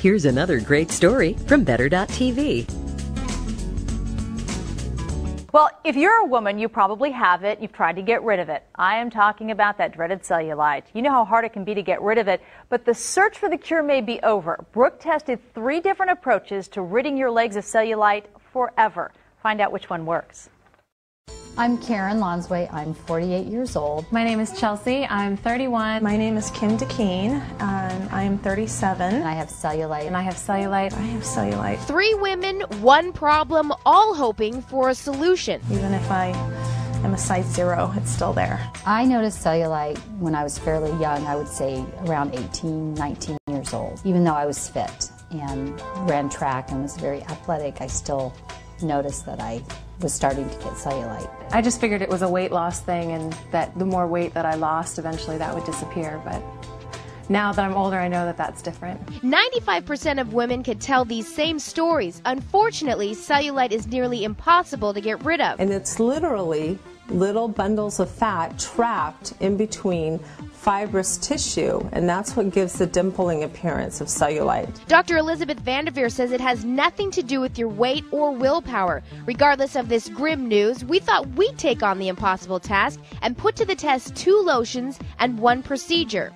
Here's another great story from Better.tv. Well, if you're a woman, you probably have it. You've tried to get rid of it. I am talking about that dreaded cellulite. You know how hard it can be to get rid of it, but the search for the cure may be over. Brooke tested 3 different approaches to ridding your legs of cellulite forever. Find out which one works. I'm Karen Lonsway. I'm 48 years old. My name is Chelsea. I'm 31. My name is Kim DeKeen. I'm 37. And I have cellulite. And I have cellulite. I have cellulite. 3 women, 1 problem, all hoping for a solution. Even if I am a size 0, it's still there. I noticed cellulite when I was fairly young. I would say around 18, 19 years old. Even though I was fit and ran track and was very athletic, I still noticed that I was starting to get cellulite. I just figured it was a weight loss thing, and that the more weight that I lost, eventually that would disappear. But now that I'm older, I know that that's different. 95% of women could tell these same stories. Unfortunately, cellulite is nearly impossible to get rid of. And it's literally little bundles of fat trapped in between fibrous tissue, and that's what gives the dimpling appearance of cellulite. Dr. Elizabeth Vanderveer says it has nothing to do with your weight or willpower. Regardless of this grim news, we thought we'd take on the impossible task and put to the test 2 lotions and 1 procedure.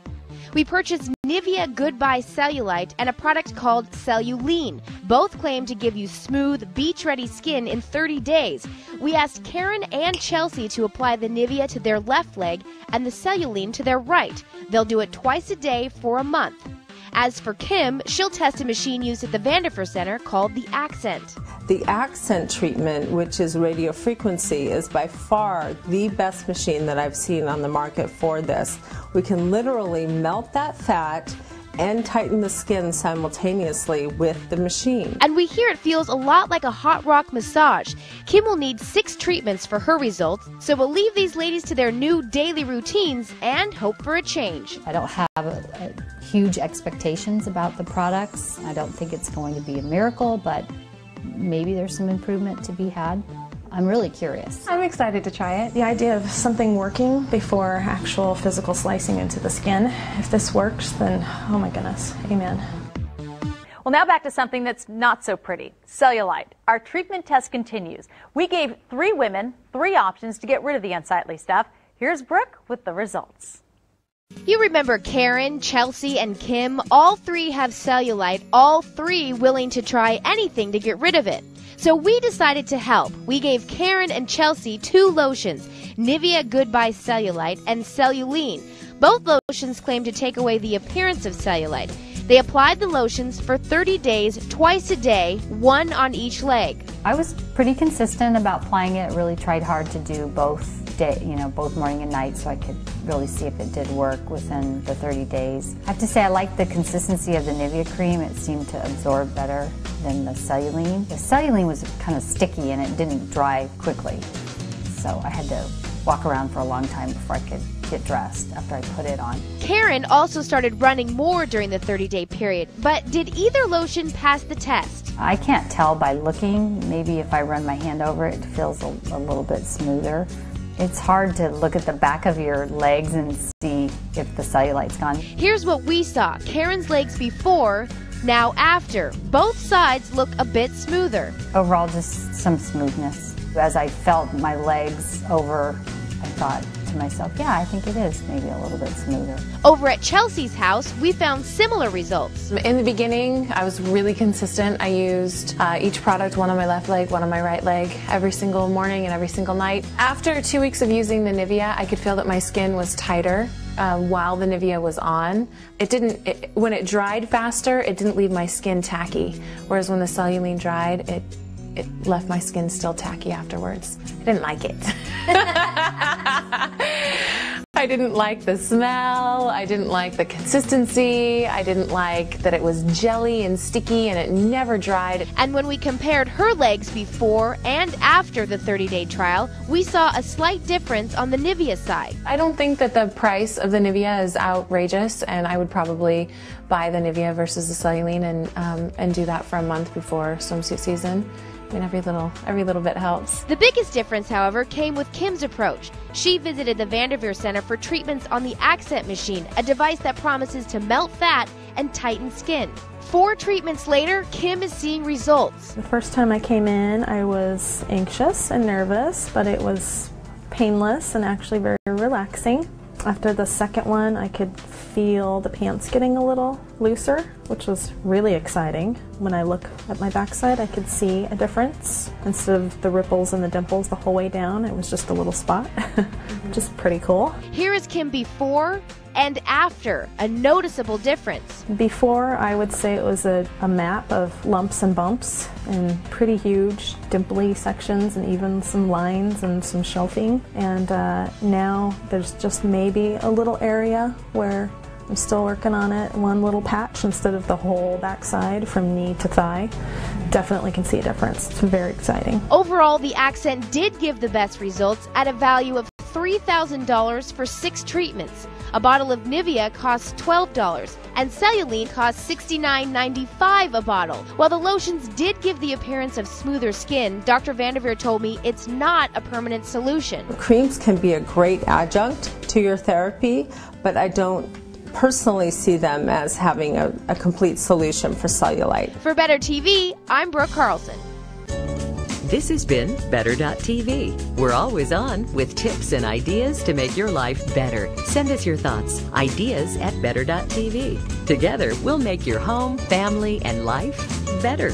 We purchased Nivea Goodbye Cellulite and a product called Cellulite. Both claim to give you smooth, beach-ready skin in 30 days. We asked Karen and Chelsea to apply the Nivea to their left leg and the Cellulite to their right. They'll do it twice a day for a month. As for Kim, she'll test a machine used at the Vanderveer Center called the Accent. The Accent treatment, which is radio frequency, is by far the best machine that I've seen on the market for this. We can literally melt that fat and tighten the skin simultaneously with the machine. And we hear it feels a lot like a hot rock massage. Kim will need 6 treatments for her results, so we'll leave these ladies to their new daily routines and hope for a change. I don't have huge expectations about the products. I don't think it's going to be a miracle, but maybe there's some improvement to be had. I'm really curious. I'm excited to try it. The idea of something working before actual physical slicing into the skin, if this works, then oh my goodness, amen. Well, now back to something that's not so pretty, cellulite. Our treatment test continues. We gave 3 women 3 options to get rid of the unsightly stuff. Here's Brooke with the results. You remember Karen, Chelsea, and Kim? All 3 have cellulite, all 3 willing to try anything to get rid of it. So we decided to help. We gave Karen and Chelsea 2 lotions, Nivea Goodbye Cellulite and Cellulite. Both lotions claim to take away the appearance of cellulite. They applied the lotions for 30 days, twice a day, 1 on each leg. I was pretty consistent about applying it, really tried hard to do both morning and night so I could really see if it did work within the 30 days. I have to say I like the consistency of the Nivea cream. It seemed to absorb better than the Cellulite. The Cellulite was kind of sticky and it didn't dry quickly, so I had to walk around for a long time before I could get dressed after I put it on. Karen also started running more during the 30-day period, but did either lotion pass the test? I can't tell by looking. Maybe if I run my hand over it, it feels a little bit smoother. It's hard to look at the back of your legs and see if the cellulite's gone. Here's what we saw. Karen's legs before, now after. Both sides look a bit smoother. Overall, just some smoothness. As I felt my legs over, I thought to myself, yeah, I think it is maybe a little bit smoother. Over at Chelsea's house, we found similar results. In the beginning, I was really consistent. I used each product, 1 on my left leg, 1 on my right leg, every single morning and every single night. After 2 weeks of using the Nivea, I could feel that my skin was tighter while the Nivea was on. When it dried faster, it didn't leave my skin tacky, whereas when the Cellulite dried, it left my skin still tacky afterwards. I didn't like it. I didn't like the smell, I didn't like the consistency, I didn't like that it was jelly and sticky and it never dried. And when we compared her legs before and after the 30-day trial, we saw a slight difference on the Nivea side. I don't think that the price of the Nivea is outrageous, and I would probably buy the Nivea versus the Cellulite and do that for a month before swimsuit season. I mean, every little bit helps. The biggest difference, however, came with Kim's approach. She visited the Vanderveer Center for treatments on the Accent machine, a device that promises to melt fat and tighten skin. 4 treatments later, Kim is seeing results. The first time I came in, I was anxious and nervous, but it was painless and actually very relaxing. After the second one, I could feel the pants getting a little looser, which was really exciting. When I look at my backside, I could see a difference. Instead of the ripples and the dimples the whole way down, it was just a little spot, just pretty cool. Here is Kim before and after, a noticeable difference. Before, I would say it was a map of lumps and bumps and pretty huge dimply sections and even some lines and some shelving. And now there's just maybe a little area where I'm still working on it, one little patch instead of the whole backside from knee to thigh. Definitely can see a difference. It's very exciting. Overall, the Accent did give the best results at a value of $3,000 for 6 treatments. A bottle of Nivea costs $12 and Cellulite costs $69.95 a bottle. While the lotions did give the appearance of smoother skin, Dr. Vanderveer told me it's not a permanent solution. Creams can be a great adjunct to your therapy, but I don't personally see them as having a complete solution for cellulite. For Better TV, I'm Brooke Carlson. This has been Better.tv. We're always on with tips and ideas to make your life better. Send us your thoughts, ideas at Better.tv. Together, we'll make your home, family, and life better.